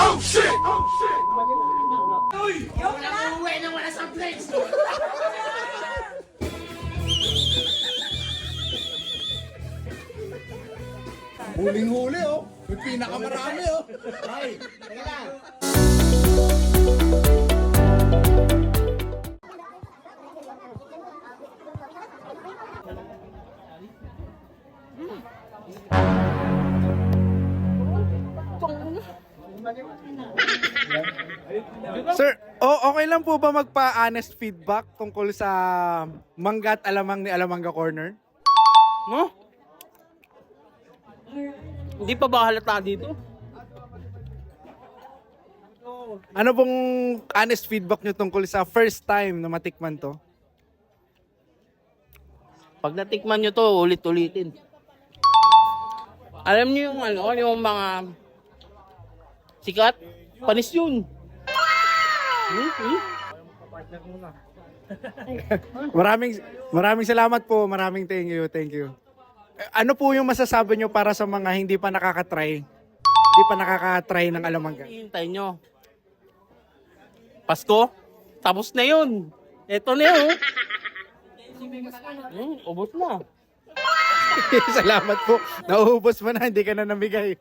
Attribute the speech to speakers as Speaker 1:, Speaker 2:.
Speaker 1: Oh shit! Oh shit!
Speaker 2: Uy! Wala uwi nang wala sa place!
Speaker 1: Huling-huli oh. May pinakamarami oh.
Speaker 2: Ay, teka lang.
Speaker 3: Sir, okay lang po ba magpa-honest feedback tungkol sa mangga at alamang ni Alamanga Corner?
Speaker 4: No? Hindi pa ba halata dito?
Speaker 3: Ano pong honest feedback nyo tungkol sa first time na matikman to?
Speaker 4: Pag natikman nyo to, ulit-ulitin. Alam niyo yung ano, yung mga sikat, panis yun.
Speaker 3: Maraming salamat po. Maraming thank you. Thank you. Ano po yung masasabi nyo para sa mga hindi pa nakakatry? Hindi pa nakakatry ng alamangga?
Speaker 4: Hintay nyo. Pasko, tapos na yun. Eto na yun. Ubos na.
Speaker 3: Salamat po. Nauubos mo na. Hindi ka na namigay.